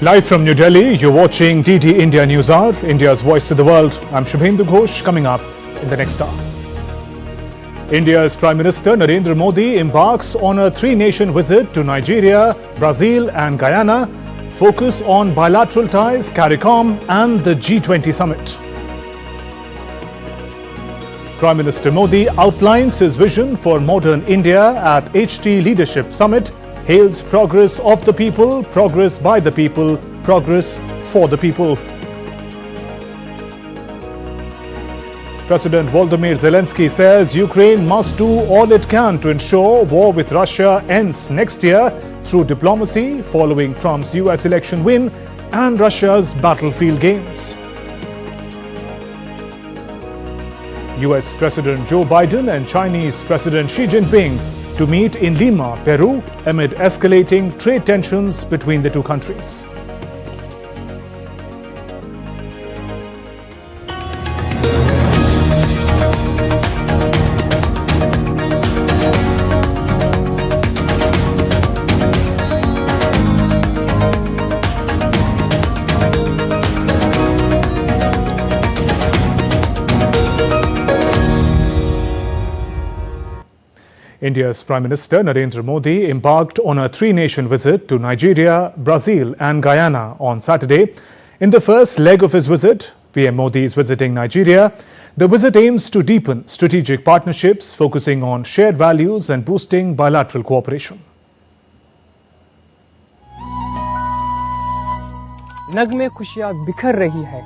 Live from New Delhi, you're watching DD India News Hour, India's voice to the world. I'm Shubhendu Ghosh, coming up in the next hour. India's Prime Minister Narendra Modi embarks on a three-nation visit to Nigeria, Brazil and Guyana. Focus on bilateral ties, CARICOM and the G20 summit. Prime Minister Modi outlines his vision for modern India at HT Leadership Summit. Hails progress of the people, progress by the people, progress for the people. President Volodymyr Zelenskyy says Ukraine must do all it can to ensure war with Russia ends next year through diplomacy following Trump's US election win and Russia's battlefield games. US President Joe Biden and Chinese President Xi Jinping to meet in Lima, Peru, amid escalating trade tensions between the two countries. India's Prime Minister Narendra Modi embarked on a three-nation visit to Nigeria, Brazil and Guyana on Saturday. In the first leg of his visit, PM Modi is visiting Nigeria. The visit aims to deepen strategic partnerships, focusing on shared values and boosting bilateral cooperation. नग में खुशियां बिखर रही है,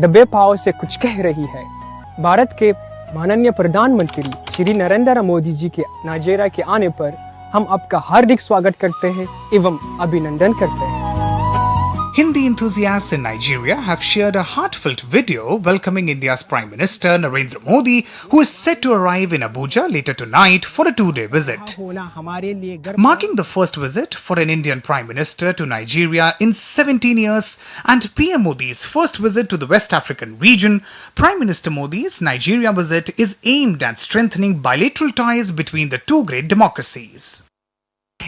दबे पांव से कुछ कह रही है। भारत के माननीय प्रधानमंत्री श्री नरेंद्र मोदी जी के नाइजीरिया के आने पर हम आपका हार्दिक स्वागत करते हैं एवं अभिनंदन करते हैं। Hindi enthusiasts in Nigeria have shared a heartfelt video welcoming India's Prime Minister Narendra Modi, who is set to arrive in Abuja later tonight for a two-day visit. Marking the first visit for an Indian Prime Minister to Nigeria in 17 years and PM Modi's first visit to the West African region, Prime Minister Modi's Nigeria visit is aimed at strengthening bilateral ties between the two great democracies.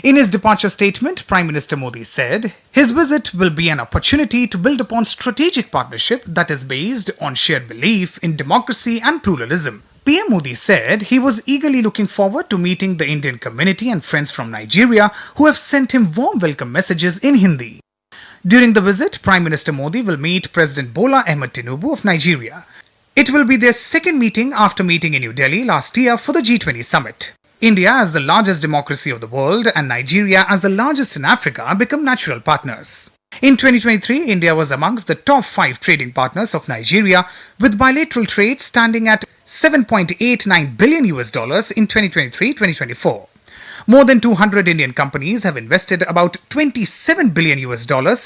In his departure statement, Prime Minister Modi said, his visit will be an opportunity to build upon strategic partnership that is based on shared belief in democracy and pluralism. PM Modi said he was eagerly looking forward to meeting the Indian community and friends from Nigeria who have sent him warm welcome messages in Hindi. During the visit, Prime Minister Modi will meet President Bola Ahmed Tinubu of Nigeria. It will be their second meeting after meeting in New Delhi last year for the G20 summit. India, as the largest democracy of the world, and Nigeria, as the largest in Africa, become natural partners. In 2023, India was amongst the top 5 trading partners of Nigeria, with bilateral trade standing at $7.89 billion in 2023-2024. More than 200 Indian companies have invested about $27 billion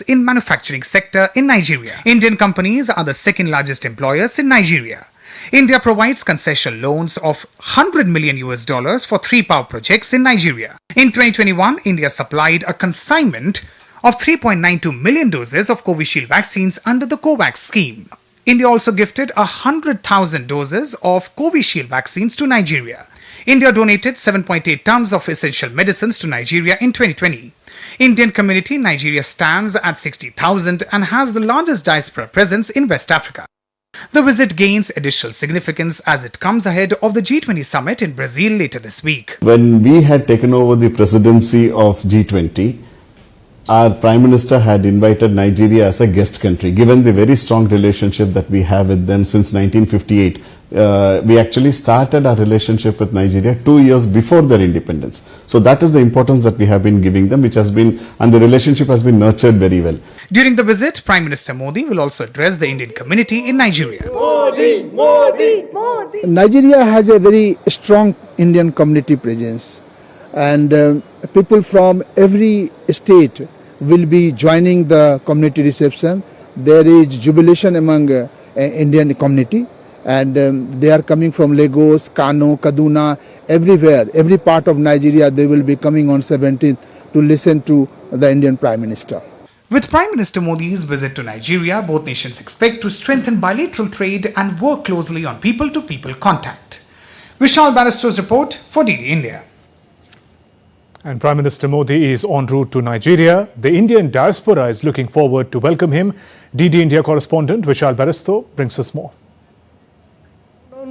in manufacturing sector in Nigeria. Indian companies are the second largest employers in Nigeria. India provides concession loans of $100 million for 3 power projects in Nigeria. In 2021, India supplied a consignment of 3.92 million doses of Covishield vaccines under the COVAX scheme. India also gifted 100,000 doses of Covishield vaccines to Nigeria. India donated 7.8 tons of essential medicines to Nigeria in 2020. Indian community in Nigeria stands at 60,000 and has the largest diaspora presence in West Africa. The visit gains additional significance as it comes ahead of the G20 summit in Brazil later this week. When we had taken over the presidency of G20, our Prime Minister had invited Nigeria as a guest country. Given the very strong relationship that we have with them since 1958, we actually started our relationship with Nigeria 2 years before their independence. So that is the importance that we have been giving them, which has been, and the relationship has been nurtured very well. During the visit, Prime Minister Modi will also address the Indian community in Nigeria. Nigeria has a very strong Indian community presence, and people from every state will be joining the community reception. There is jubilation among Indian community, and they are coming from Lagos, Kano, Kaduna, everywhere, every part of Nigeria. They will be coming on 17th to listen to the Indian Prime Minister. With Prime Minister Modi's visit to Nigeria, both nations expect to strengthen bilateral trade and work closely on people-to-people contact. Vishal Barrister's report for DD India. And Prime Minister Modi is en route to Nigeria. The Indian diaspora is looking forward to welcome him. DD India correspondent Vishal Baristo brings us more.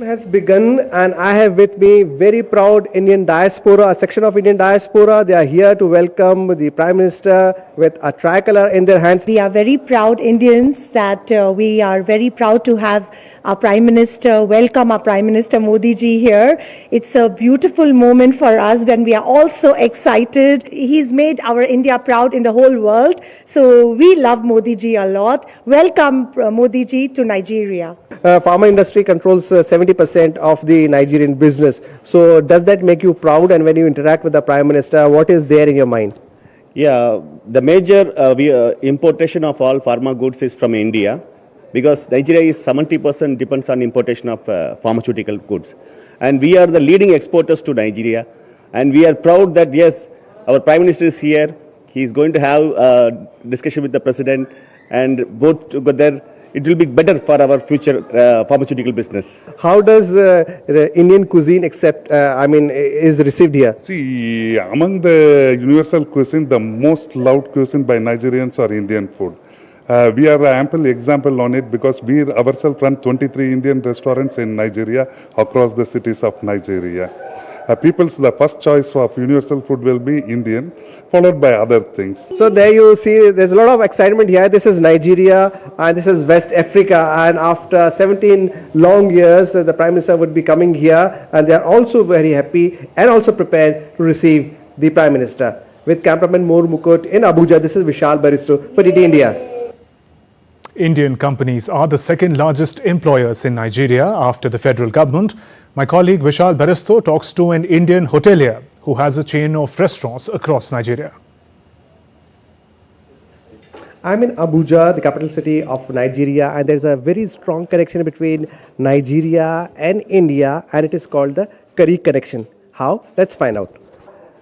Has begun, and I have with me very proud Indian diaspora, a section of Indian diaspora. They are here to welcome the Prime Minister with a tricolor in their hands. We are very proud Indians that we are very proud to have our Prime Minister, welcome our Prime Minister Modi ji here. It's a beautiful moment for us when we are all so excited. He's made our India proud in the whole world. So we love Modi ji a lot. Welcome Modi ji to Nigeria. Pharma industry controls 70% of the Nigerian business. So does that make you proud? And when you interact with the Prime Minister, what is there in your mind? Yeah, the major importation of all pharma goods is from India, because Nigeria is 70% depends on importation of pharmaceutical goods. And we are the leading exporters to Nigeria. And we are proud that, yes, our Prime Minister is here. He is going to have a discussion with the President, and both together it will be better for our future pharmaceutical business. How does Indian cuisine is received here? See, among the universal cuisine, the most loved cuisine by Nigerians are Indian food. We are an ample example on it, because we ourselves run 23 Indian restaurants in Nigeria, across the cities of Nigeria. The first choice of universal food will be Indian, followed by other things. So there you see, there's a lot of excitement here. This is Nigeria and this is West Africa, and after 17 long years, the Prime Minister would be coming here, and they are also very happy and also prepared to receive the Prime Minister. With cameraman Moor Mukut in Abuja, this is Vishal Baristo for DD India. Indian companies are the second largest employers in Nigeria after the federal government. My colleague Vishal Baristo talks to an Indian hotelier who has a chain of restaurants across Nigeria. I'm in Abuja, the capital city of Nigeria, and there's a very strong connection between Nigeria and India, and it is called the Curry Connection. How? Let's find out.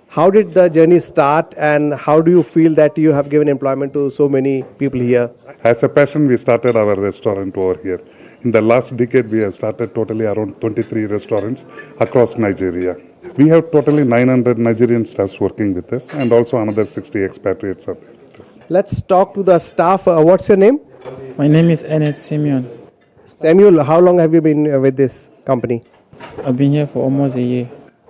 How did the journey start, and how do you feel that you have given employment to so many people here? As a passion, we started our restaurant over here. In the last decade, we have started totally around 23 restaurants across Nigeria. We have totally 900 Nigerian staffs working with us, and also another 60 expatriates are there with us. Let's talk to the staff. What's your name? My name is Ernest Simeon. Samuel, how long have you been with this company? I've been here for almost a year.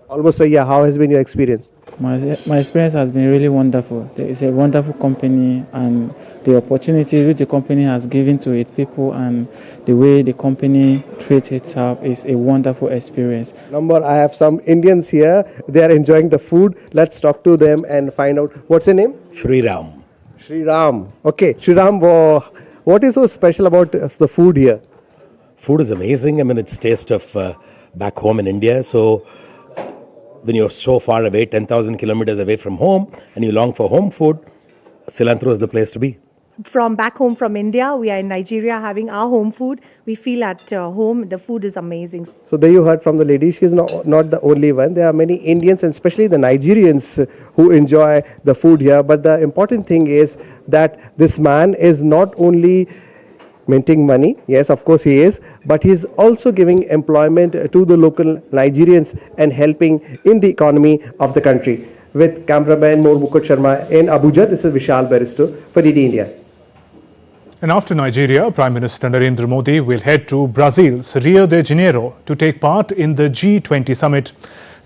Almost a year. How has been your experience? My experience has been really wonderful. It's a wonderful company, and the opportunities which the company has given to its people and the way the company treats itself is a wonderful experience. I have some Indians here. They are enjoying the food. Let's talk to them and find out. What's your name? Shriram. Shriram. Okay. Shriram, what is so special about the food here? Food is amazing. I mean, it's taste of back home in India. So when you're so far away, 10,000 kilometers away from home, and you long for home food, Cilantro is the place to be. From back home from India, we are in Nigeria having our home food. We feel at home. The food is amazing. So there you heard from the lady. She's not the only one. There are many Indians, and especially the Nigerians, who enjoy the food here. But the important thing is that this man is not only minting money, yes, of course he is, but he's also giving employment to the local Nigerians and helping in the economy of the country. With cameraman Moor Mukut Sharma in Abuja, this is Vishal Baristo for DD India. And after Nigeria, Prime Minister Narendra Modi will head to Brazil's Rio de Janeiro to take part in the G20 summit.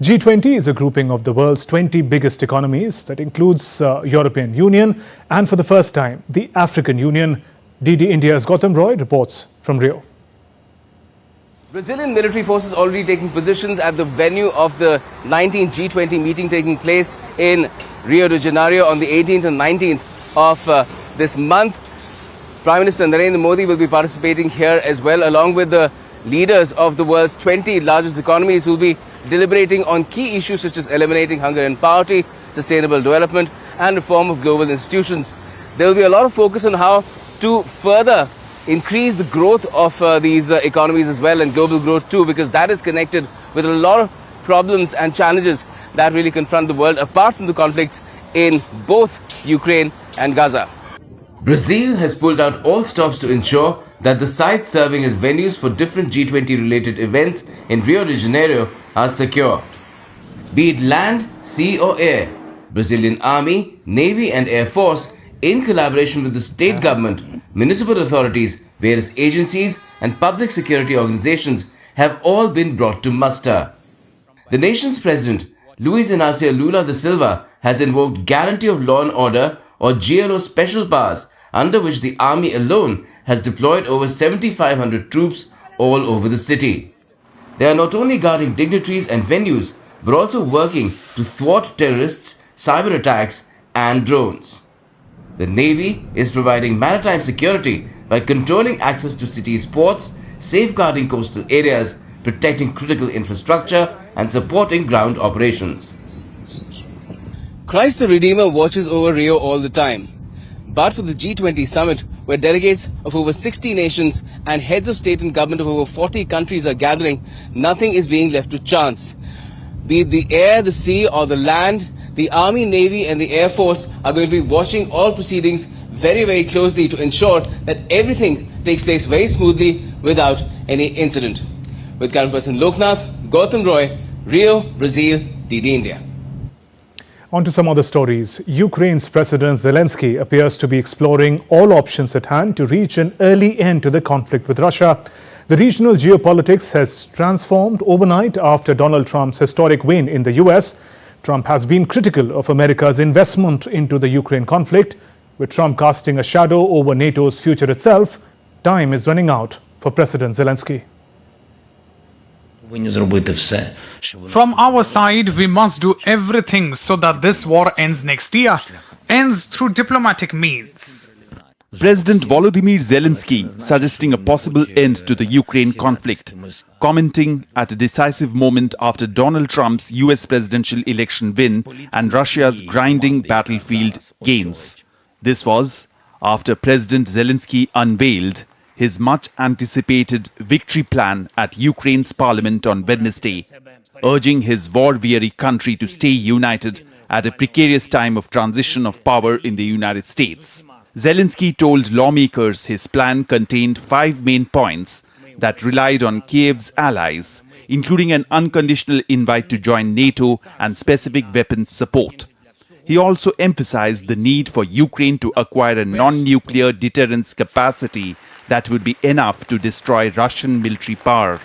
G20 is a grouping of the world's 20 biggest economies that includes European Union and for the first time, the African Union. DD India's Gautam Roy reports from Rio. Brazilian military forces already taking positions at the venue of the 19th G20 meeting taking place in Rio de Janeiro on the 18th and 19th of this month. Prime Minister Narendra Modi will be participating here as well, along with the leaders of the world's 20 largest economies who will be deliberating on key issues such as eliminating hunger and poverty, sustainable development and reform of global institutions. There will be a lot of focus on how to further increase the growth of these economies as well, and global growth too, because that is connected with a lot of problems and challenges that really confront the world apart from the conflicts in both Ukraine and Gaza. Brazil has pulled out all stops to ensure that the sites serving as venues for different G20 related events in Rio de Janeiro are secure. Be it land, sea or air, Brazilian Army, Navy and Air Force, in collaboration with the state government, municipal authorities, various agencies and public security organizations have all been brought to muster. The nation's president, Luiz Inácio Lula da Silva, has invoked Guarantee of Law and Order or GLO special powers, under which the army alone has deployed over 7,500 troops all over the city. They are not only guarding dignitaries and venues, but also working to thwart terrorists, cyber attacks and drones. The Navy is providing maritime security by controlling access to cities' ports, safeguarding coastal areas, protecting critical infrastructure and supporting ground operations. Christ the Redeemer watches over Rio all the time. But for the G20 summit, where delegates of over 60 nations and heads of state and government of over 40 countries are gathering, nothing is being left to chance. Be it the air, the sea or the land, the Army, Navy and the Air Force are going to be watching all proceedings very, very closely to ensure that everything takes place very smoothly without any incident. With camera person Loknath, Gautam Roy, Rio, Brazil, DD India. On to some other stories. Ukraine's President Zelenskyy appears to be exploring all options at hand to reach an early end to the conflict with Russia. The regional geopolitics has transformed overnight after Donald Trump's historic win in the US. Trump has been critical of America's investment into the Ukraine conflict, with Trump casting a shadow over NATO's future itself. Time is running out for President Zelenskyy. From our side, we must do everything so that this war ends next year, ends through diplomatic means. President Volodymyr Zelenskyy suggesting a possible end to the Ukraine conflict, commenting at a decisive moment after Donald Trump's US presidential election win and Russia's grinding battlefield gains. This was after President Zelenskyy unveiled his much-anticipated victory plan at Ukraine's parliament on Wednesday, urging his war-weary country to stay united at a precarious time of transition of power in the United States. Zelenskyy told lawmakers his plan contained 5 main points that relied on Kiev's allies, including an unconditional invite to join NATO and specific weapons support. He also emphasized the need for Ukraine to acquire a non-nuclear deterrence capacity that would be enough to destroy Russian military power.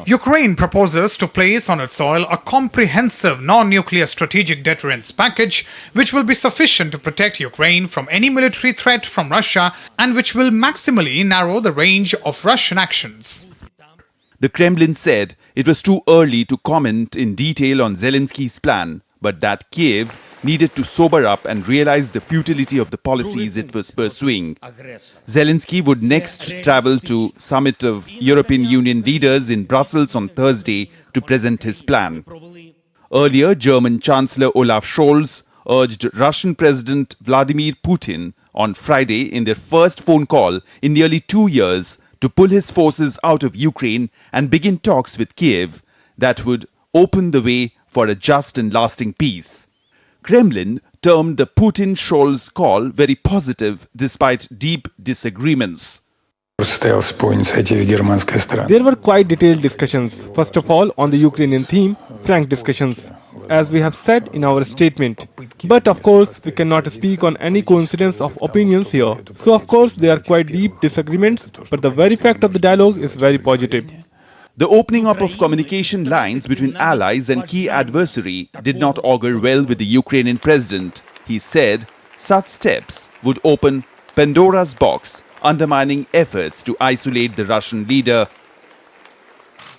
Ukraine proposes to place on its soil a comprehensive non-nuclear strategic deterrence package which will be sufficient to protect Ukraine from any military threat from Russia and which will maximally narrow the range of Russian actions. The Kremlin said it was too early to comment in detail on Zelenskyy's plan, but that Kiev needed to sober up and realize the futility of the policies it was pursuing. Zelenskyy would next travel to summit of European Union leaders in Brussels on Thursday to present his plan. Earlier, German Chancellor Olaf Scholz urged Russian President Vladimir Putin on Friday in their first phone call in nearly 2 years to pull his forces out of Ukraine and begin talks with Kiev that would open the way for a just and lasting peace. Kremlin termed the Putin-Scholz call very positive despite deep disagreements. There were quite detailed discussions, first of all on the Ukrainian theme, frank discussions, as we have said in our statement. But of course, we cannot speak on any coincidence of opinions here. So of course, there are quite deep disagreements, but the very fact of the dialogue is very positive. The opening up of communication lines between allies and key adversary did not augur well with the Ukrainian president. He said such steps would open Pandora's box, undermining efforts to isolate the Russian leader.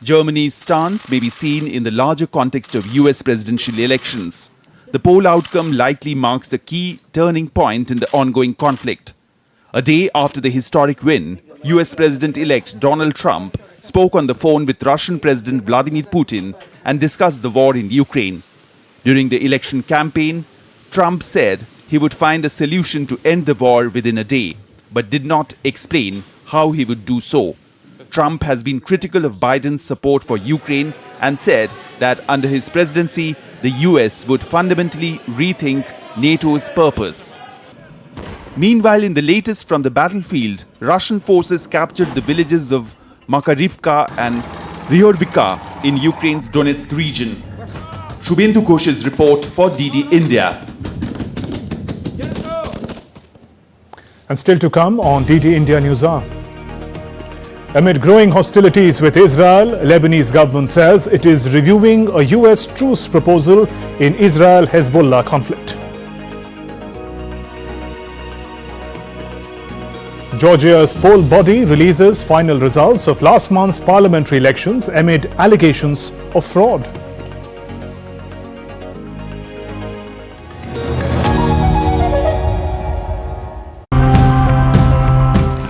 Germany's stance may be seen in the larger context of US presidential elections. The poll outcome likely marks a key turning point in the ongoing conflict. A day after the historic win, US President-elect Donald Trump spoke on the phone with Russian President Vladimir Putin and discussed the war in Ukraine. During the election campaign, Trump said he would find a solution to end the war within a day, but did not explain how he would do so. Trump has been critical of Biden's support for Ukraine and said that under his presidency, the US would fundamentally rethink NATO's purpose. Meanwhile, in the latest from the battlefield, Russian forces captured the villages of Makarivka and Ryhorivka in Ukraine's Donetsk region. Shubhendu Ghosh's report for DD India. And still to come on DD India News Hour. Amid growing hostilities with Israel, Lebanese government says it is reviewing a US truce proposal in Israel-Hezbollah conflict. Georgia's poll body releases final results of last month's parliamentary elections amid allegations of fraud.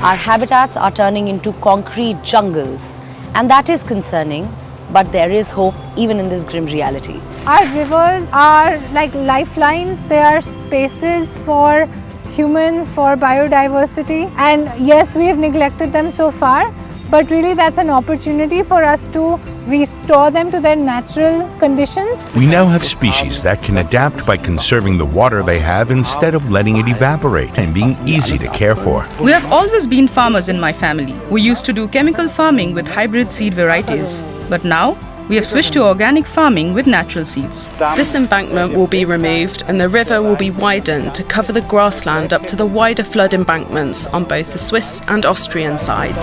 Our habitats are turning into concrete jungles, and that is concerning, but there is hope even in this grim reality. Our rivers are like lifelines. They are spaces for humans, for biodiversity, and yes, we have neglected them so far, but really that's an opportunity for us to restore them to their natural conditions. We now have species that can adapt by conserving the water they have instead of letting it evaporate and being easy to care for. We have always been farmers in my family. We used to do chemical farming with hybrid seed varieties, but now we have switched to organic farming with natural seeds. This embankment will be removed and the river will be widened to cover the grassland up to the wider flood embankments on both the Swiss and Austrian side.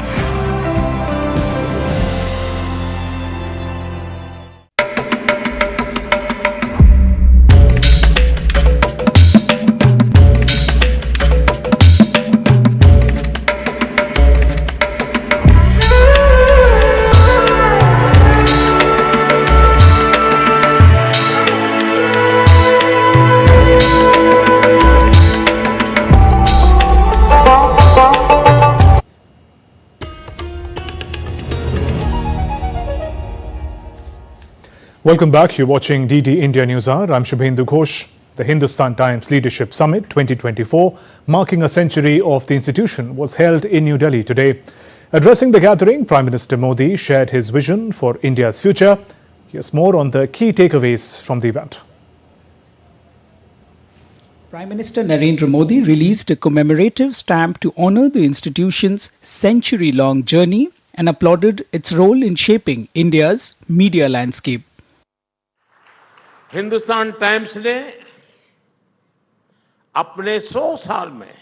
Welcome back. You're watching DD India News Hour. I'm Shubhendu Ghosh. The Hindustan Times Leadership Summit 2024, marking a century of the institution, was held in New Delhi today. Addressing the gathering, Prime Minister Modi shared his vision for India's future. Here's more on the key takeaways from the event. Prime Minister Narendra Modi released a commemorative stamp to honor the institution's century-long journey and applauded its role in shaping India's media landscape. Hindustan times ने अपने 100 साल में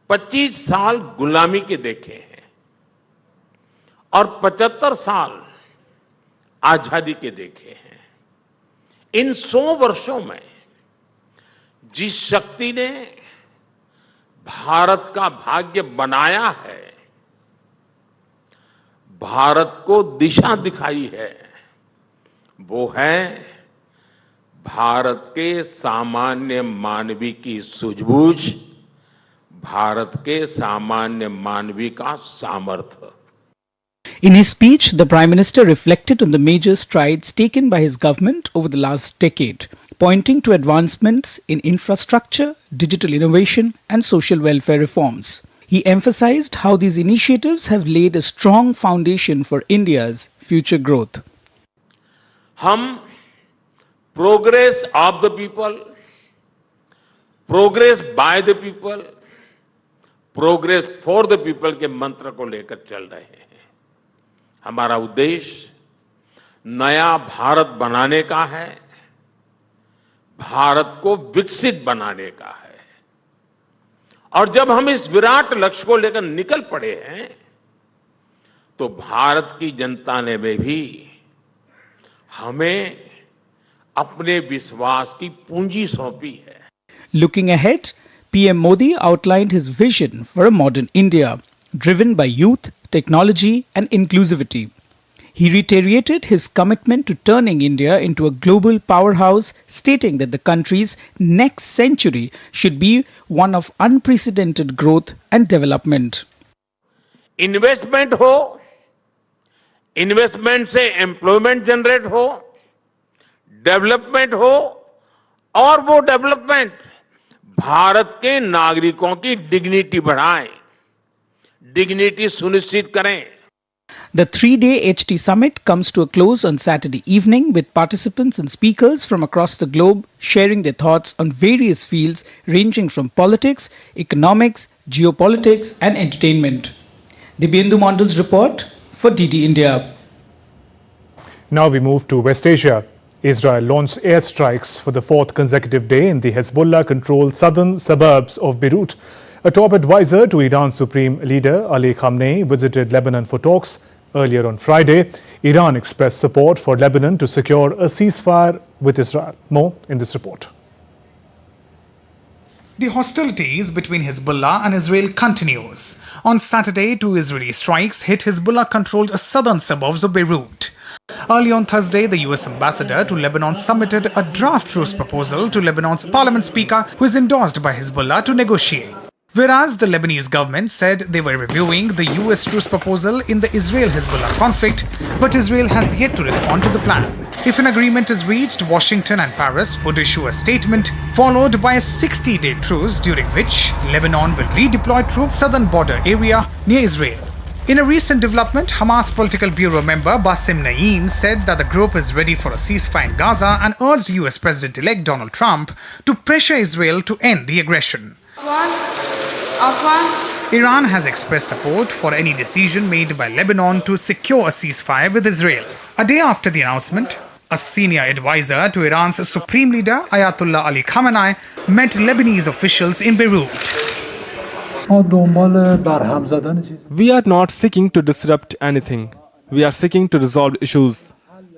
25 साल गुलामी के देखे हैं और 75 साल आजादी के देखे हैं। इन 100 वर्षों में जिस शक्ति ने भारत का भाग्य बनाया है, भारत को दिशा दिखाई है, वो है भारत के सामान्य मानवी की सूझबूझ, भारत के सामान्य मानवी का सामर्थ्य। In his speech, the Prime Minister reflected on the major strides taken by his government over the last decade, pointing to advancements in infrastructure, digital innovation, and social welfare reforms. He emphasized how these initiatives have laid a strong foundation for India's future growth. हम progress of the people, progress by the people, progress for the people के मंत्र को लेकर चल रहे हैं। हमारा उद्देश्य नया भारत बनाने का है, भारत को विकसित बनाने का है। और जब हम इस विराट लक्ष्य को लेकर निकल पड़े हैं, तो भारत की जनता ने भी हमें अपने विश्वास की पूंजी सौंपी है। Looking ahead, PM Modi outlined his vision for a modern India, driven by youth, technology and inclusivity. He reiterated his commitment to turning India into a global powerhouse, stating that the country's next century should be one of unprecedented growth and development. Investment हो, investment से employment generate हो, development हो और वो development Bharat के नागरिकों की dignity बढ़ाए, डिग्निटी सुनिश्चित करें। The three-day HT summit comes to a close on Saturday evening with participants and speakers from across the globe sharing their thoughts on various fields ranging from politics, economics, geopolitics and entertainment. Dibyendu Mondal's report for DD India. Now we move to West Asia. Israel launched airstrikes for the fourth consecutive day in the Hezbollah-controlled southern suburbs of Beirut. A top advisor to Iran's Supreme Leader Ali Khamenei visited Lebanon for talks. Earlier on Friday, Iran expressed support for Lebanon to secure a ceasefire with Israel. More in this report. The hostilities between Hezbollah and Israel continues. On Saturday, 2 Israeli strikes hit Hezbollah-controlled southern suburbs of Beirut. Early on Thursday, the US ambassador to Lebanon submitted a draft truce proposal to Lebanon's parliament speaker, who is endorsed by Hezbollah to negotiate. Whereas the Lebanese government said they were reviewing the US truce proposal in the Israel-Hezbollah conflict, but Israel has yet to respond to the plan. If an agreement is reached, Washington and Paris would issue a statement, followed by a 60-day truce during which Lebanon will redeploy troops southern border area near Israel. In a recent development, Hamas Political Bureau member Bassem Naim said that the group is ready for a ceasefire in Gaza and urged US President-elect Donald Trump to pressure Israel to end the aggression. Iran has expressed support for any decision made by Lebanon to secure a ceasefire with Israel. A day after the announcement, a senior advisor to Iran's Supreme Leader Ayatollah Ali Khamenei met Lebanese officials in Beirut. We are not seeking to disrupt anything. We are seeking to resolve issues.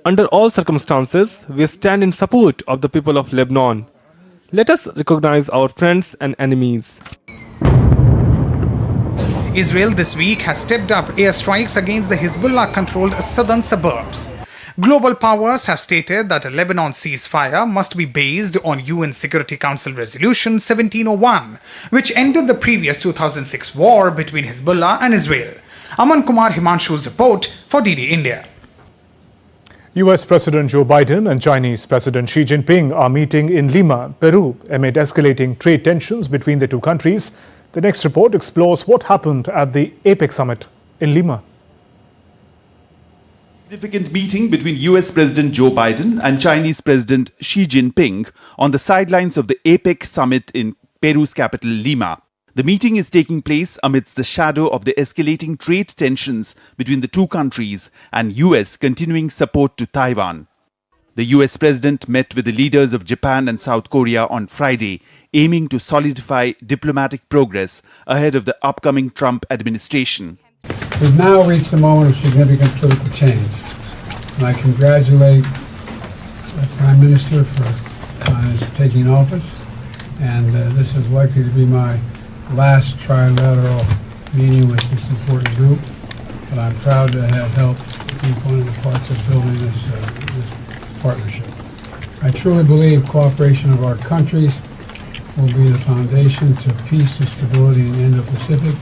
Under all circumstances, we stand in support of the people of Lebanon. Let us recognize our friends and enemies. Israel this week has stepped up airstrikes against the Hezbollah-controlled southern suburbs. Global powers have stated that a Lebanon ceasefire must be based on UN Security Council Resolution 1701, which ended the previous 2006 war between Hezbollah and Israel. Aman Kumar Himanshu's report for DD India. US President Joe Biden and Chinese President Xi Jinping are meeting in Lima, Peru, amid escalating trade tensions between the two countries. The next report explores what happened at the APEC summit in Lima. Significant meeting between US President Joe Biden and Chinese President Xi Jinping on the sidelines of the APEC summit in Peru's capital Lima. The meeting is taking place amidst the shadow of the escalating trade tensions between the two countries and US continuing support to Taiwan. The US President met with the leaders of Japan and South Korea on Friday, aiming to solidify diplomatic progress ahead of the upcoming Trump administration. We've now reached a moment of significant political change, and I congratulate the Prime Minister for taking office, and this is likely to be my last trilateral meeting with this important group, but I'm proud to have helped be one of the parts of building this partnership. I truly believe cooperation of our countries will be the foundation to peace and stability in the Indo-Pacific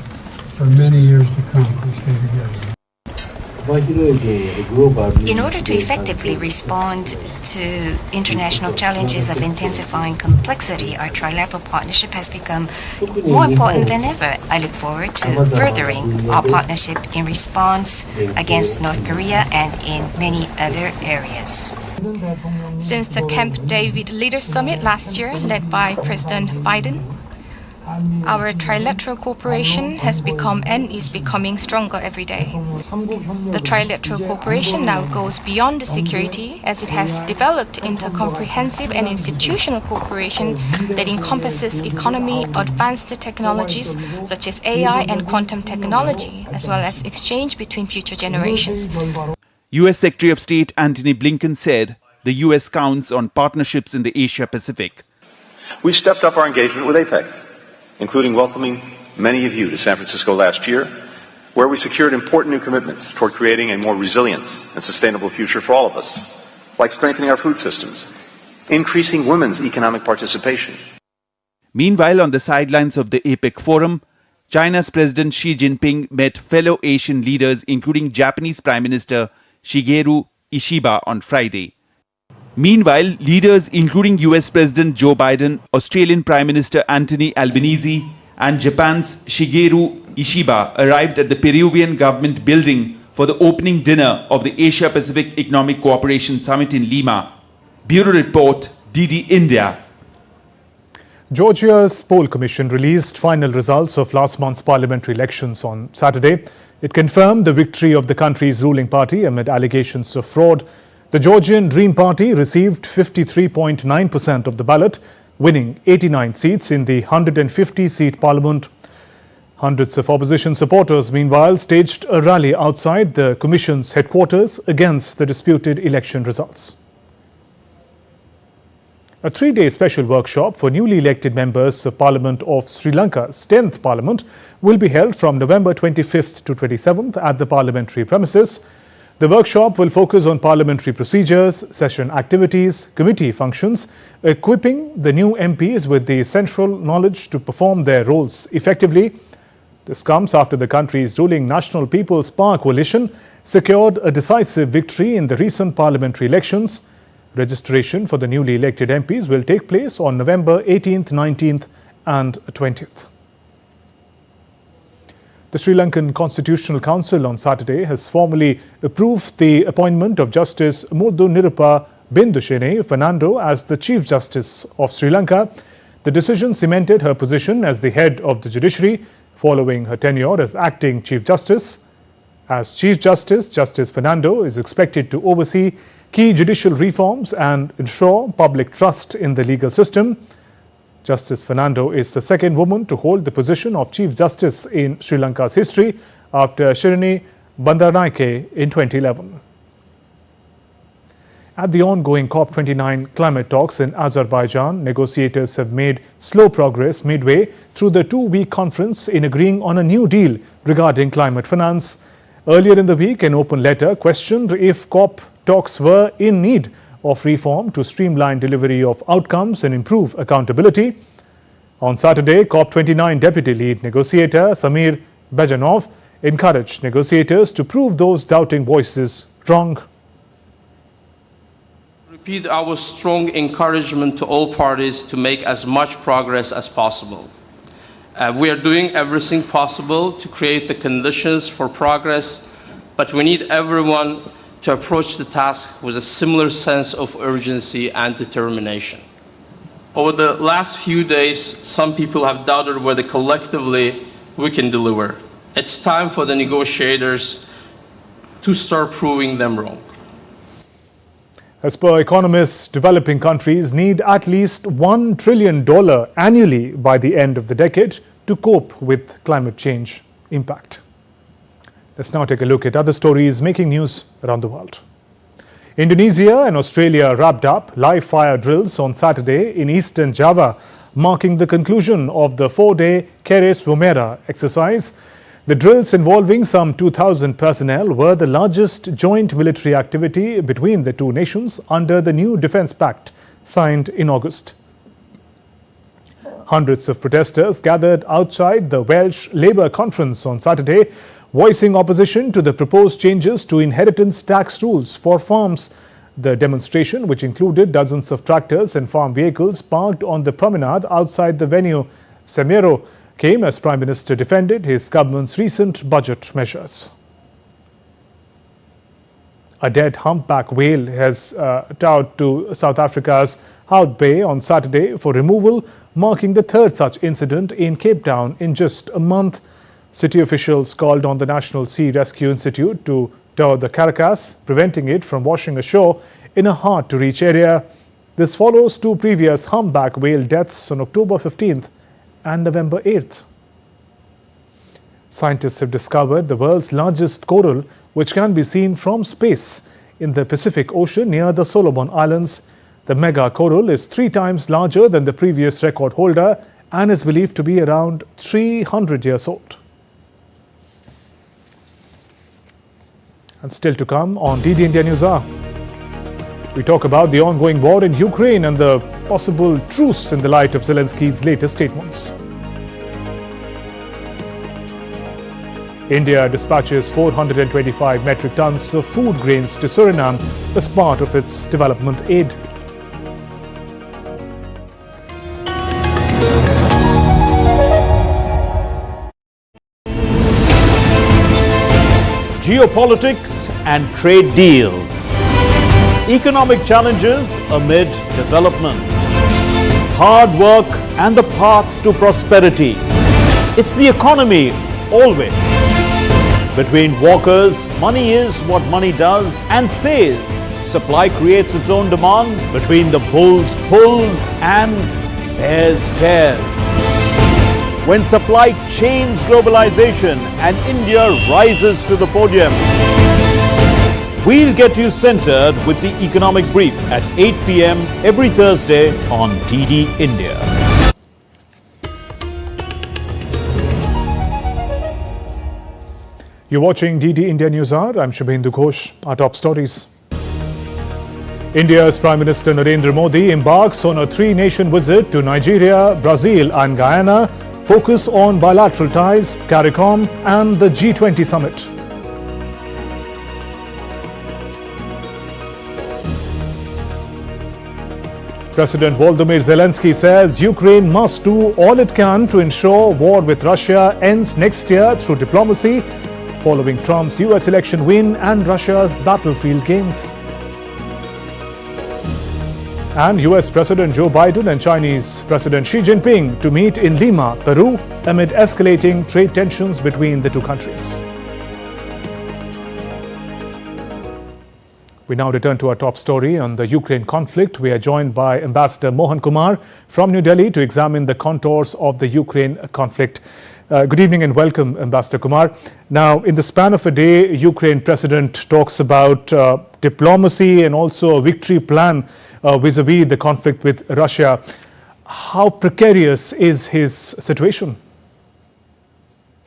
for many years to come if we stay together. In order to effectively respond to international challenges of intensifying complexity, our trilateral partnership has become more important than ever. I look forward to furthering our partnership in response against North Korea and in many other areas. Since the Camp David Leaders Summit last year, led by President Biden, our trilateral cooperation has become and is becoming stronger every day. The trilateral cooperation now goes beyond the security, as it has developed into comprehensive and institutional cooperation that encompasses economy, advanced technologies such as AI and quantum technology, as well as exchange between future generations. US Secretary of State Antony Blinken said the US counts on partnerships in the Asia-Pacific. We stepped up our engagement with APEC, including welcoming many of you to San Francisco last year, where we secured important new commitments toward creating a more resilient and sustainable future for all of us, like strengthening our food systems, increasing women's economic participation. Meanwhile, on the sidelines of the APEC forum, China's President Xi Jinping met fellow Asian leaders, including Japanese Prime Minister Shigeru Ishiba on Friday. Meanwhile, leaders including US President Joe Biden, Australian Prime Minister Anthony Albanese and Japan's Shigeru Ishiba arrived at the Peruvian government building for the opening dinner of the Asia-Pacific Economic Cooperation Summit in Lima. Bureau Report, DD India. Georgia's poll commission released final results of last month's parliamentary elections on Saturday. It confirmed the victory of the country's ruling party amid allegations of fraud. The Georgian Dream Party received 53.9% of the ballot, winning 89 seats in the 150-seat parliament. Hundreds of opposition supporters, meanwhile, staged a rally outside the Commission's headquarters against the disputed election results. A three-day special workshop for newly elected members of Parliament of Sri Lanka's 10th Parliament will be held from November 25th to 27th at the parliamentary premises. The workshop will focus on parliamentary procedures, session activities, committee functions, equipping the new MPs with the central knowledge to perform their roles effectively. This comes after the country's ruling National People's Power Coalition secured a decisive victory in the recent parliamentary elections. Registration for the newly elected MPs will take place on November 18th, 19th and 20th. The Sri Lankan Constitutional Council on Saturday has formally approved the appointment of Justice Murdu Nirupa Bindushene Fernando as the Chief Justice of Sri Lanka. The decision cemented her position as the head of the judiciary following her tenure as acting Chief Justice. As Chief Justice, Justice Fernando is expected to oversee key judicial reforms and ensure public trust in the legal system. Justice Fernando is the second woman to hold the position of Chief Justice in Sri Lanka's history after Shirini Bandaranaike in 2011. At the ongoing COP29 climate talks in Azerbaijan, negotiators have made slow progress midway through the two-week conference in agreeing on a new deal regarding climate finance. Earlier in the week, an open letter questioned if COP talks were in need of reform to streamline delivery of outcomes and improve accountability. On Saturday, COP29 deputy lead negotiator Samir Bajanov encouraged negotiators to prove those doubting voices wrong. Repeat our strong encouragement to all parties to make as much progress as possible. We are doing everything possible to create the conditions for progress, but we need everyone to approach the task with a similar sense of urgency and determination. Over the last few days, some people have doubted whether collectively we can deliver. It's time for the negotiators to start proving them wrong. As per economists, developing countries need at least $1 trillion annually by the end of the decade to cope with climate change impact. Let's now take a look at other stories making news around the world. Indonesia and Australia wrapped up live fire drills on Saturday in eastern Java, marking the conclusion of the four-day Keres Vomera exercise. The drills, involving some 2,000 personnel, were the largest joint military activity between the two nations under the new Defence Pact signed in August. Hundreds of protesters gathered outside the Welsh Labour Conference on Saturday, voicing opposition to the proposed changes to inheritance tax rules for farms. The demonstration, which included dozens of tractors and farm vehicles parked on the promenade outside the venue Semeru, came as Prime Minister defended his government's recent budget measures. A dead humpback whale has towed to South Africa's Hout Bay on Saturday for removal, marking the third such incident in Cape Town in just a month. City officials called on the National Sea Rescue Institute to tow the carcass, preventing it from washing ashore in a hard-to-reach area. This follows two previous humpback whale deaths on October 15th and November 8th. Scientists have discovered the world's largest coral, which can be seen from space in the Pacific Ocean near the Solomon Islands. The mega coral is 3 times larger than the previous record holder and is believed to be around 300 years old. And still to come on DD India News Hour, we talk about the ongoing war in Ukraine and the possible truce in the light of Zelenskyy's latest statements. India dispatches 425 metric tons of food grains to Suriname as part of its development aid. Geopolitics and trade deals. Economic challenges amid development. Hard work and the path to prosperity. It's the economy always. Between walkers, money is what money does and says, supply creates its own demand, between the bulls pulls and bears tears. When supply chains globalization and India rises to the podium. We'll get you centered with the economic brief at 8 p.m. every Thursday on DD India. You're watching DD India News Hour. I'm Shubhendu Ghosh. Our top stories. India's Prime Minister Narendra Modi embarks on a three-nation visit to Nigeria, Brazil and Guyana. Focus on bilateral ties, CARICOM and the G20 summit. President Volodymyr Zelenskyy says Ukraine must do all it can to ensure war with Russia ends next year through diplomacy, following Trump's US election win and Russia's battlefield gains. And US President Joe Biden and Chinese President Xi Jinping to meet in Lima, Peru, amid escalating trade tensions between the two countries. We now return to our top story on the Ukraine conflict. We are joined by Ambassador Mohan Kumar from New Delhi to examine the contours of the Ukraine conflict. Good evening and welcome, Ambassador Kumar. Now, in the span of a day, Ukraine President talks about diplomacy and also a victory plan vis-a-vis the conflict with Russia. How precarious is his situation?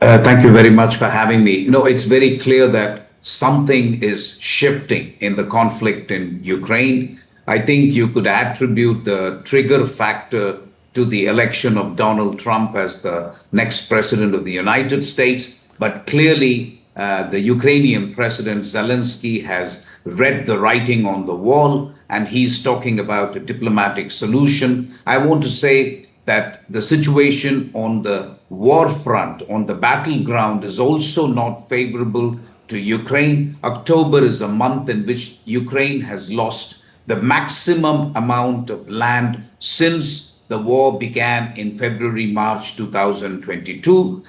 Thank you very much for having me. No, it's very clear that something is shifting in the conflict in Ukraine. I think you could attribute the trigger factor to the election of Donald Trump as the next president of the United States. But clearly, the Ukrainian president Zelenskyy has read the writing on the wall and he's talking about a diplomatic solution. I want to say that the situation on the war front, on the battleground, is also not favorable to Ukraine. October is a month in which Ukraine has lost the maximum amount of land since the war began in February, March 2022.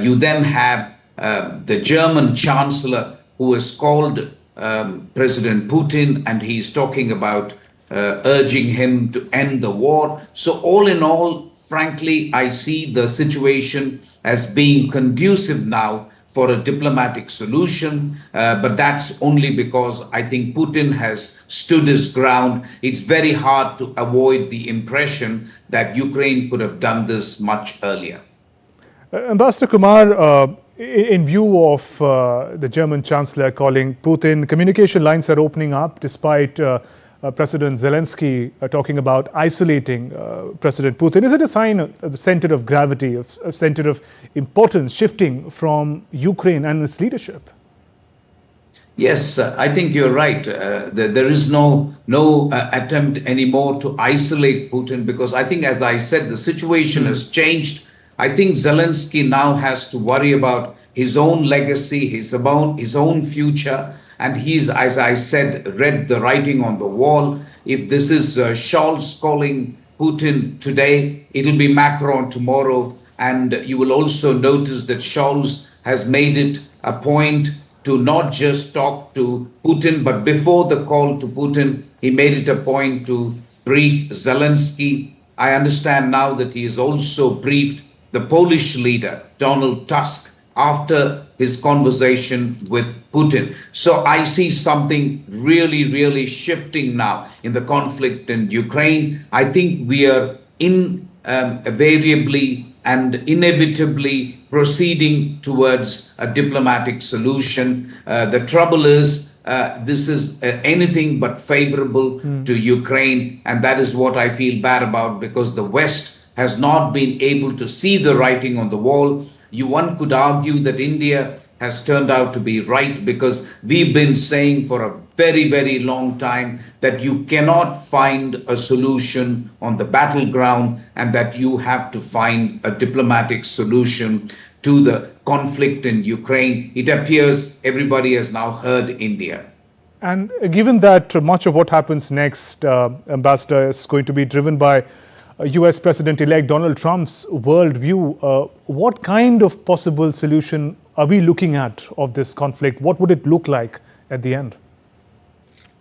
You then have the German Chancellor who has called President Putin and he's talking about urging him to end the war. So all in all, frankly, I see the situation as being conducive now for a diplomatic solution, but that's only because I think Putin has stood his ground. It's very hard to avoid the impression that Ukraine could have done this much earlier. Ambassador Kumar, in view of the German Chancellor calling Putin, communication lines are opening up despite President Zelenskyy talking about isolating President Putin. Is it a sign of the center of gravity, of center of importance shifting from Ukraine and its leadership? Yes, I think you're right. There is no attempt anymore to isolate Putin because I think, as I said, the situation has changed. I think Zelenskyy now has to worry about his own legacy, his own future. And he's, as I said, read the writing on the wall. If this is Scholz calling Putin today, it'll be Macron tomorrow. And you will also notice that Scholz has made it a point to not just talk to Putin, but before the call to Putin, he made it a point to brief Zelenskyy. I understand now that he has also briefed the Polish leader, Donald Tusk, after his conversation with Putin. So I see something really shifting now in the conflict in Ukraine. I think we are invariably and inevitably proceeding towards a diplomatic solution. The trouble is, this is anything but favorable to Ukraine. And that is what I feel bad about, because the West has not been able to see the writing on the wall. One could argue that India has turned out to be right, because we've been saying for a very long time that you cannot find a solution on the battleground and that you have to find a diplomatic solution to the conflict in Ukraine. It appears everybody has now heard India. And given that much of what happens next, Ambassador, is going to be driven by US President-elect Donald Trump's worldview, what kind of possible solution are we looking at of this conflict? What would it look like at the end?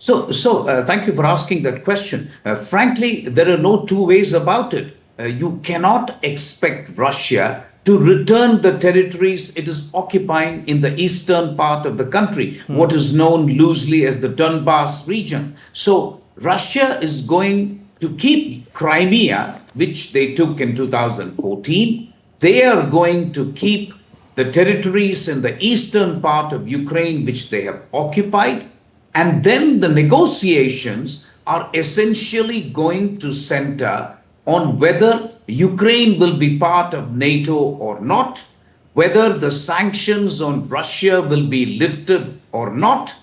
Thank you for asking that question. Frankly, there are no two ways about it. You cannot expect Russia to return the territories it is occupying in the eastern part of the country, what is known loosely as the Donbas region. So Russia is going to keep Crimea, which they took in 2014. They are going to keep the territories in the eastern part of Ukraine, which they have occupied. And then the negotiations are essentially going to center on whether Ukraine will be part of NATO or not, whether the sanctions on Russia will be lifted or not,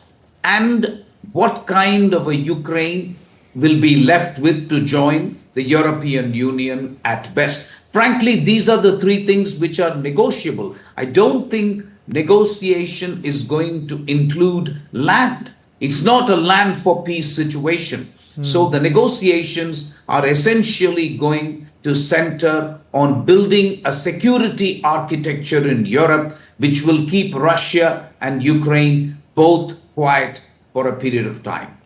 and what kind of a Ukraine will be left with to join the European Union at best. Frankly, these are the three things which are negotiable. I don't think negotiation is going to include land. It's not a land for peace situation. So the negotiations are essentially going to center on building a security architecture in Europe, which will keep Russia and Ukraine both quiet for a period of time.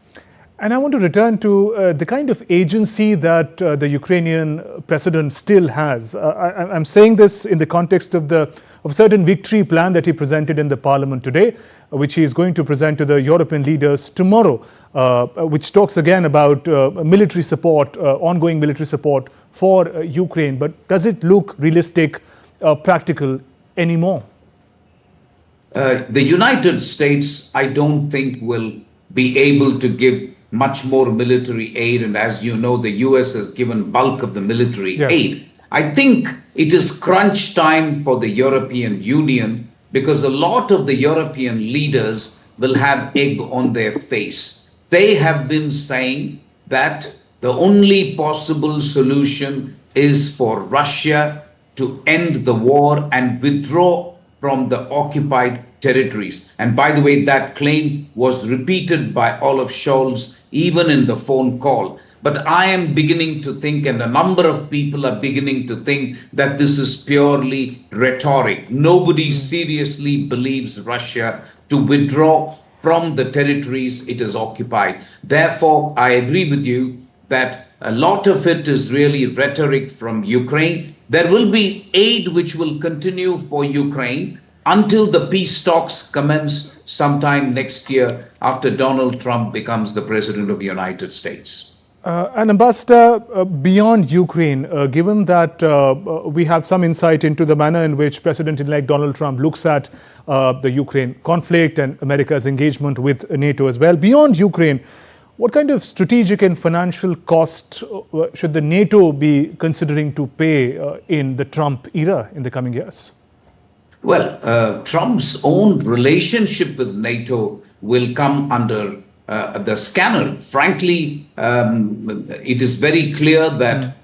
And I want to return to the kind of agency that the Ukrainian president still has. I'm saying this in the context of a certain victory plan that he presented in the parliament today, which he is going to present to the European leaders tomorrow, which talks again about military support, ongoing military support for Ukraine. But does it look realistic, practical anymore? The United States, I don't think, will be able to give much more military aid. And as you know, the US has given bulk of the military aid. I think it is crunch time for the European Union because a lot of the European leaders will have egg on their face. They have been saying that the only possible solution is for Russia to end the war and withdraw from the occupied territories. And by the way, that claim was repeated by Olaf Scholz even in the phone call. But I am beginning to think, and a number of people are beginning to think, that this is purely rhetoric. Nobody seriously believes Russia to withdraw from the territories it has occupied. Therefore, I agree with you that a lot of it is really rhetoric from Ukraine. There will be aid which will continue for Ukraine until the peace talks commence sometime next year after Donald Trump becomes the president of the United States. And Ambassador, beyond Ukraine, given that we have some insight into the manner in which President-elect Donald Trump looks at the Ukraine conflict and America's engagement with NATO as well, beyond Ukraine, what kind of strategic and financial cost should the NATO be considering to pay in the Trump era in the coming years? Well, Trump's own relationship with NATO will come under the scanner. Frankly, it is very clear that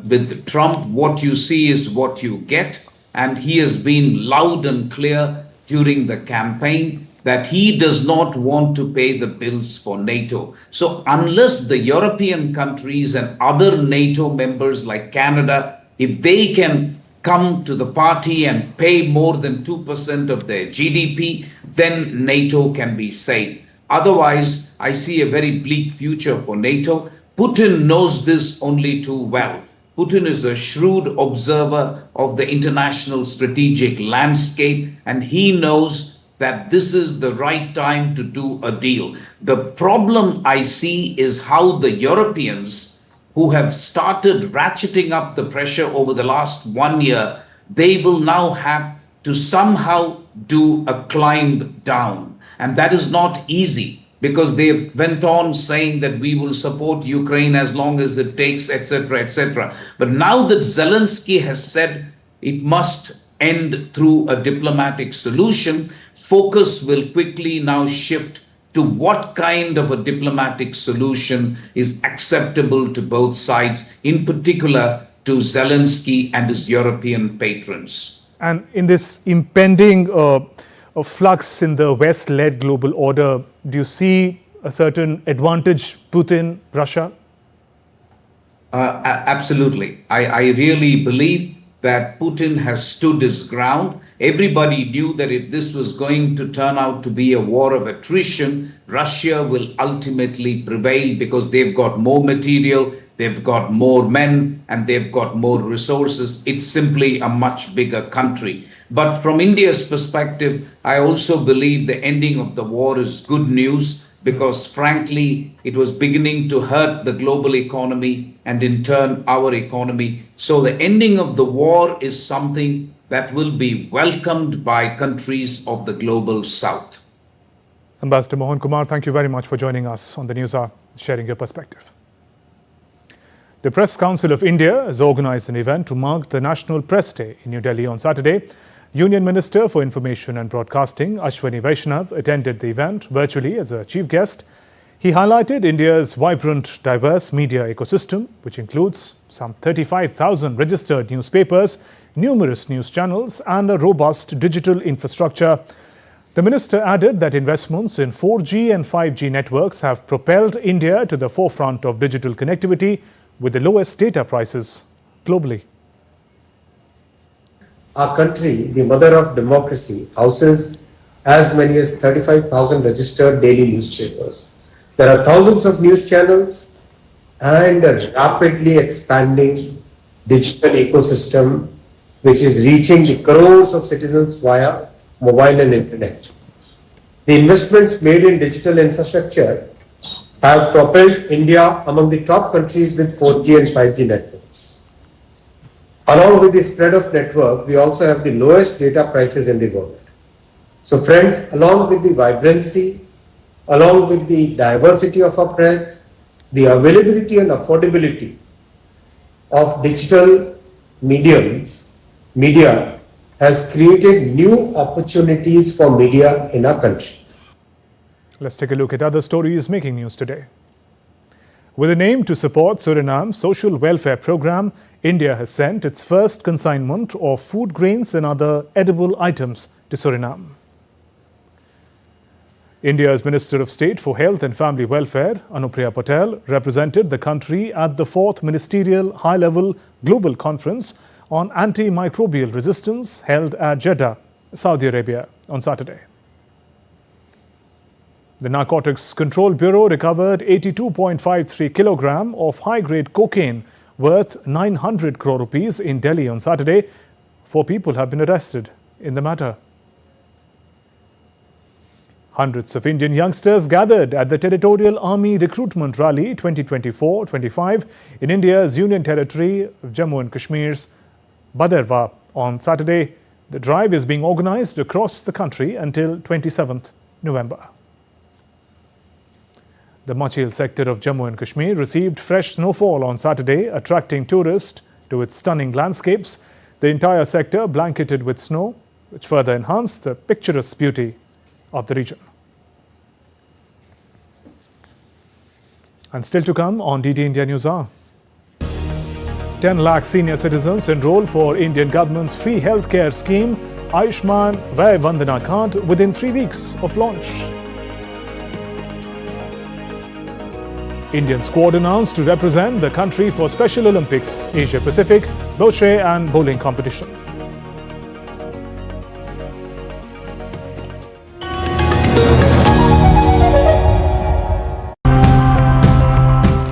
with Trump, what you see is what you get. And he has been loud and clear during the campaign that he does not want to pay the bills for NATO. So unless the European countries and other NATO members like Canada, if they can come to the party and pay more than 2% of their GDP, then NATO can be saved. Otherwise, I see a very bleak future for NATO. Putin knows this only too well. Putin is a shrewd observer of the international strategic landscape, and he knows that this is the right time to do a deal. The problem I see is how the Europeans, who have started ratcheting up the pressure over the last 1 year, they will now have to somehow do a climb down. And that is not easy because they went on saying that we will support Ukraine as long as it takes, etc., etc. But now that Zelenskyy has said it must end through a diplomatic solution, focus will quickly now shift to what kind of a diplomatic solution is acceptable to both sides, in particular to Zelenskyy and his European patrons. And in this impending flux in the West-led global order, do you see a certain advantage Putin, Russia? Absolutely. I really believe that Putin has stood his ground Everybody knew that if this was going to turn out to be a war of attrition, Russia will ultimately prevail because they've got more material, they've got more men, and they've got more resources. It's simply a much bigger country. But from India's perspective, I also believe the ending of the war is good news because, frankly, it was beginning to hurt the global economy and in turn our economy. So the ending of the war is something that will be welcomed by countries of the global south. Ambassador Mohan Kumar, thank you very much for joining us on the News Hour, sharing your perspective. The Press Council of India has organized an event to mark the National Press Day in New Delhi on Saturday. Union Minister for Information and Broadcasting, Ashwini Vaishnav, attended the event virtually as a chief guest. He highlighted India's vibrant, diverse media ecosystem, which includes some 35,000 registered newspapers, numerous news channels, and a robust digital infrastructure. The minister added that investments in 4G and 5G networks have propelled India to the forefront of digital connectivity with the lowest data prices globally. Our country, the mother of democracy, houses as many as 35,000 registered daily newspapers. There are thousands of news channels and a rapidly expanding digital ecosystem which is reaching the crores of citizens via mobile and internet. The investments made in digital infrastructure have propelled India among the top countries with 4G and 5G networks. Along with the spread of network, we also have the lowest data prices in the world. So friends, along with the vibrancy, along with the diversity of our press, the availability and affordability of digital media has created new opportunities for media in our country. Let's take a look at other stories making news today. With an aim to support Suriname's social welfare program, India has sent its first consignment of food grains and other edible items to Suriname. India's Minister of State for Health and Family Welfare, Anupriya Patel, represented the country at the 4th Ministerial High-Level Global Conference on Antimicrobial Resistance held at Jeddah, Saudi Arabia on Saturday. The Narcotics Control Bureau recovered 82.53 kilogram of high-grade cocaine worth 900 crore rupees in Delhi on Saturday. 4 people have been arrested in the matter. Hundreds of Indian youngsters gathered at the Territorial Army Recruitment Rally 2024-25 in India's Union Territory of Jammu and Kashmir's Bhaderwah on Saturday. The drive is being organized across the country until 27th November. The Machil sector of Jammu and Kashmir received fresh snowfall on Saturday, attracting tourists to its stunning landscapes. The entire sector blanketed with snow, which further enhanced the picturesque beauty of the region. And still to come on DD India News Hour. 10 lakh senior citizens enroll for Indian government's free healthcare scheme Ayushman Vay Vandana card within 3 weeks of launch. Indian squad announced to represent the country for Special Olympics, Asia Pacific, bocce and bowling competition.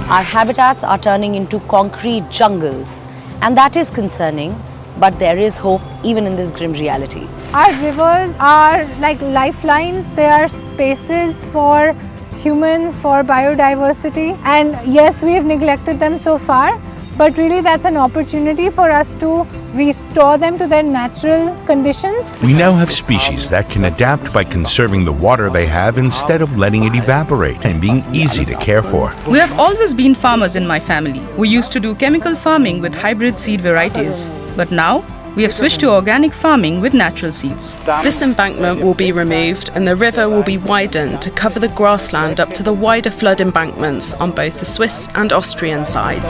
Our habitats are turning into concrete jungles, and that is concerning, but there is hope even in this grim reality. Our rivers are like lifelines. They are spaces for humans, for biodiversity, and yes, we have neglected them so far, but really that's an opportunity for us to restore them to their natural conditions. We now have species that can adapt by conserving the water they have instead of letting it evaporate and being easy to care for. We have always been farmers in my family. We used to do chemical farming with hybrid seed varieties, but now we have switched to organic farming with natural seeds. This embankment will be removed and the river will be widened to cover the grassland up to the wider flood embankments on both the Swiss and Austrian side.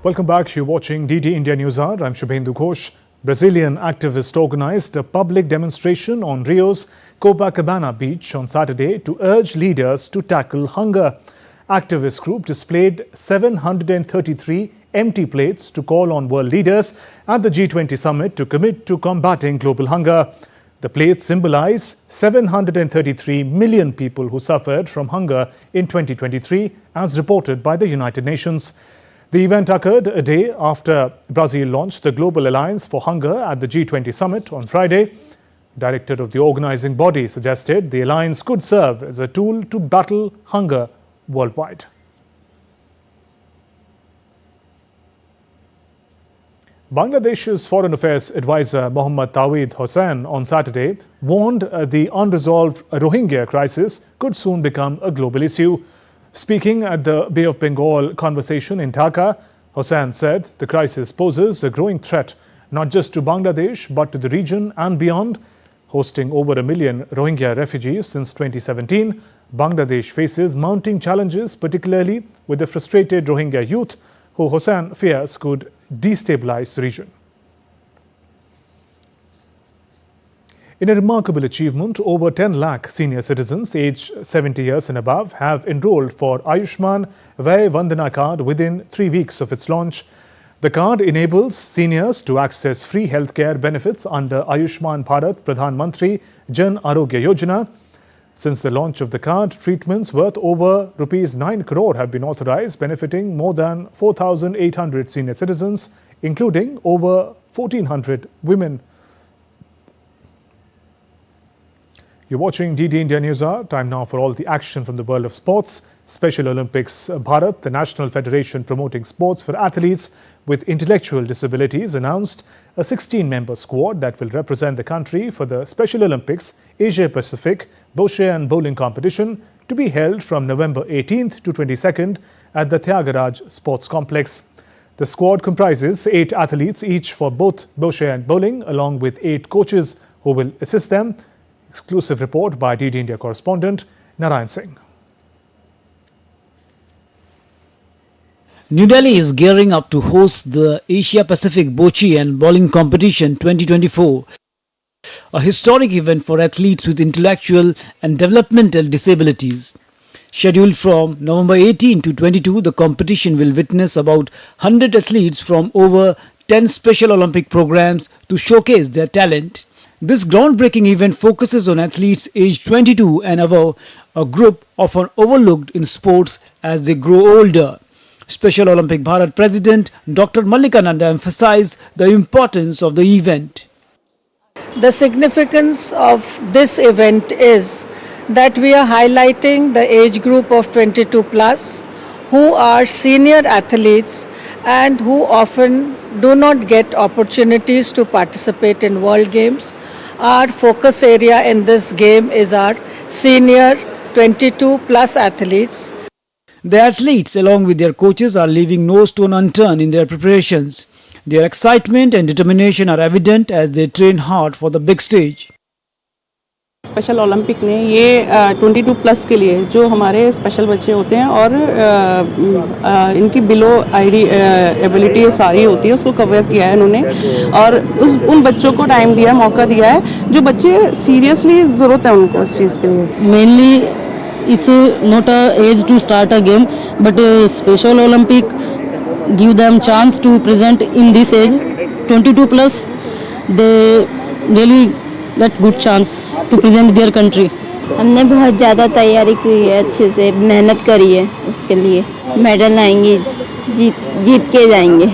Welcome back. You're watching DD India News Hour. I'm Shubhendu Ghosh. Brazilian activists organized a public demonstration on Rio's Copacabana beach on Saturday to urge leaders to tackle hunger. Activist group displayed 733 empty plates to call on world leaders at the G20 summit to commit to combating global hunger. The plates symbolize 733 million people who suffered from hunger in 2023, as reported by the United Nations. The event occurred a day after Brazil launched the Global Alliance for Hunger at the G20 summit on Friday. Director of the organizing body suggested the alliance could serve as a tool to battle hunger worldwide. Bangladesh's Foreign Affairs advisor Mohammad Tawhid Hossain on Saturday warned the unresolved Rohingya crisis could soon become a global issue. Speaking at the Bay of Bengal conversation in Dhaka, Hossain said the crisis poses a growing threat not just to Bangladesh but to the region and beyond. Hosting over 1 million Rohingya refugees since 2017, Bangladesh faces mounting challenges, particularly with the frustrated Rohingya youth, who Hossain fears could destabilize the region. In a remarkable achievement, over 10 lakh senior citizens aged 70 years and above have enrolled for Ayushman Vay Vandana card within 3 weeks of its launch. The card enables seniors to access free healthcare benefits under Ayushman Bharat Pradhan Mantri Jan Arogya Yojana. Since the launch of the card, treatments worth over Rs 9 crore have been authorized, benefiting more than 4,800 senior citizens, including over 1,400 women. You're watching DD India News Hour. Time now for all the action from the world of sports. Special Olympics Bharat, the national federation promoting sports for athletes with intellectual disabilities, announced a 16-member squad that will represent the country for the Special Olympics Asia Pacific Bocce and Bowling competition to be held from November 18th to 22nd at the Thiagaraj Sports Complex. The squad comprises 8 athletes each for both Bocce and Bowling, along with 8 coaches who will assist them. Exclusive report by DD India correspondent Narayan Singh. New Delhi is gearing up to host the Asia Pacific Bocce and Bowling Competition 2024, a historic event for athletes with intellectual and developmental disabilities. Scheduled from November 18 to 22, the competition will witness about 100 athletes from over 10 Special Olympic programs to showcase their talent. This groundbreaking event focuses on athletes aged 22 and above, a group often overlooked in sports as they grow older. Special Olympic Bharat President Dr. Mallikananda emphasized the importance of the event. The significance of this event is that we are highlighting the age group of 22 plus who are senior athletes and who often do not get opportunities to participate in World Games. Our focus area in this game is our senior 22 plus athletes. The athletes, along with their coaches, are leaving no stone unturned in their preparations. Their excitement and determination are evident as they train hard for the big stage. Special Olympic ने ये 22 plus के लिए जो हमारे special बच्चे होते हैं और इनकी बिलो आईडी एबिलिटी सारी होती है उसको कवर किया है इन्होंने और उन बच्चों को टाइम दिया है मौका दिया है जो बच्चे सीरियसली ज़रूरत है उनको इस चीज़ के लिए mainly it's not a age to start a game but a special Olympic give them chance to present in this age 22 plus they really get good chance to present their country. हमने बहुत ज़्यादा तैयारी की है अच्छे से मेहनत करी है उसके लिए मेडल लाएंगे जीत के जाएंगे.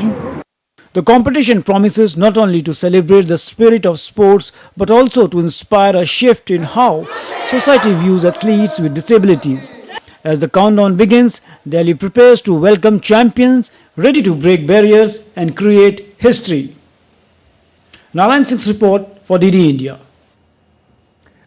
The competition promises not only to celebrate the spirit of sports but also to inspire a shift in how society views athletes with disabilities. As the countdown begins, Delhi prepares to welcome champions ready to break barriers and create history. Narayan Singh's report for DD India.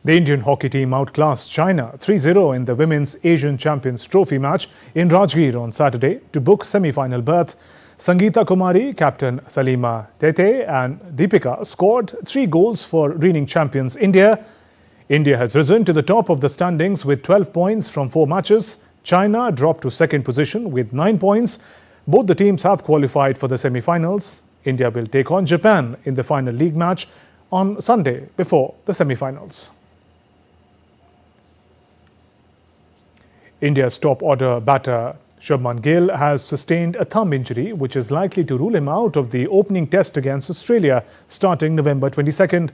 The Indian hockey team outclassed China 3-0 in the Women's Asian Champions Trophy match in Rajgir on Saturday to book semi-final berth. Sangeeta Kumari, captain Salima Tete and Deepika scored 3 goals for reigning champions India. India has risen to the top of the standings with 12 points from 4 matches. China dropped to second position with 9 points. Both the teams have qualified for the semi-finals. India will take on Japan in the final league match on Sunday before the semi-finals. India's top-order batter Shubman Gill has sustained a thumb injury which is likely to rule him out of the opening test against Australia starting November 22nd.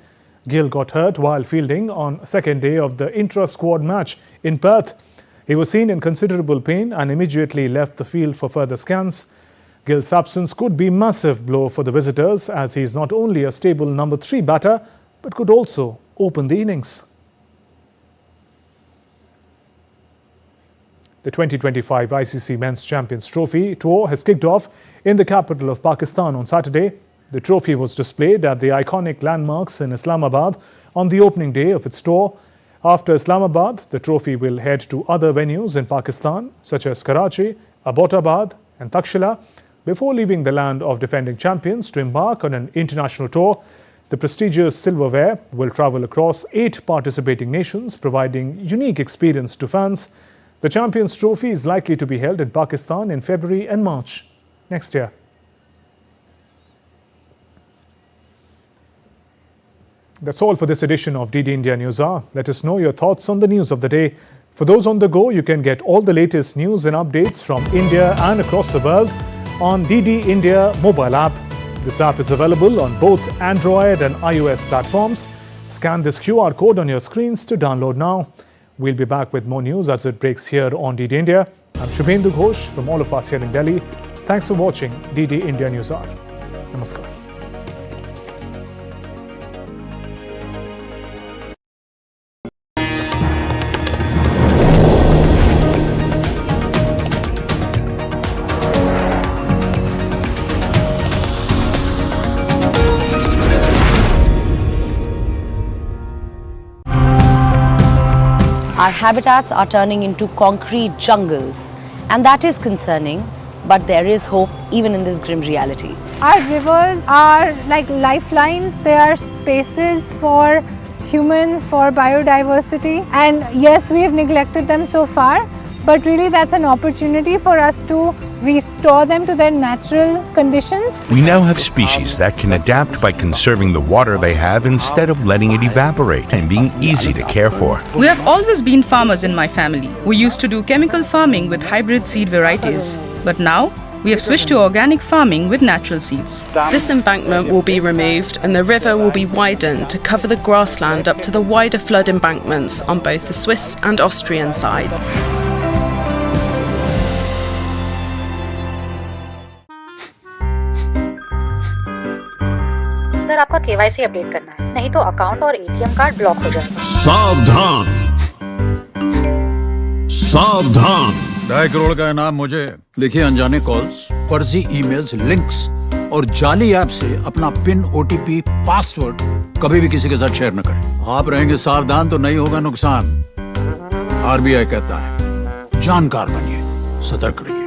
Gill got hurt while fielding on second day of the intra-squad match in Perth. He was seen in considerable pain and immediately left the field for further scans. Gill's absence could be a massive blow for the visitors as he is not only a stable number 3 batter but could also open the innings. The 2025 ICC Men's Champions Trophy tour has kicked off in the capital of Pakistan on Saturday. The trophy was displayed at the iconic landmarks in Islamabad on the opening day of its tour. After Islamabad, the trophy will head to other venues in Pakistan such as Karachi, Abbottabad and Takshila before leaving the land of defending champions to embark on an international tour. The prestigious silverware will travel across 8 participating nations, providing unique experience to fans. The Champions Trophy is likely to be held in Pakistan in February and March next year. That's all for this edition of DD India News Hour. Let us know your thoughts on the news of the day. For those on the go, you can get all the latest news and updates from India and across the world on DD India mobile app. This app is available on both Android and iOS platforms. Scan this QR code on your screens to download now. We'll be back with more news as it breaks here on DD India. I'm Shubhendu Ghosh from all of us here in Delhi. Thanks for watching DD India News Hour. Namaskar. Our habitats are turning into concrete jungles, and that is concerning, but there is hope even in this grim reality. Our rivers are like lifelines. They are spaces for humans, for biodiversity, and yes, we have neglected them so far, but really that's an opportunity for us to restore them to their natural conditions. We now have species that can adapt by conserving the water they have instead of letting it evaporate and being easy to care for. We have always been farmers in my family. We used to do chemical farming with hybrid seed varieties. But now, we have switched to organic farming with natural seeds. This embankment will be removed and the river will be widened to cover the grassland up to the wider flood embankments on both the Swiss and Austrian side. Sir आपका KYC update करना है, नहीं तो account और ATM card block हो जाएगा। सावधान सावधान। 2.5 करोड़ का इनाम मुझे। देखिए, अनजाने कॉल्स, फर्जी ईमेल्स, लिंक्स और जाली ऐप से अपना पिन, ओटीपी, पासवर्ड कभी भी किसी के साथ शेयर न करें। आप रहेंगे सावधान तो नहीं होगा नुकसान। आरबीआई कहता है जानकार बनिए, सतर्क रहिए।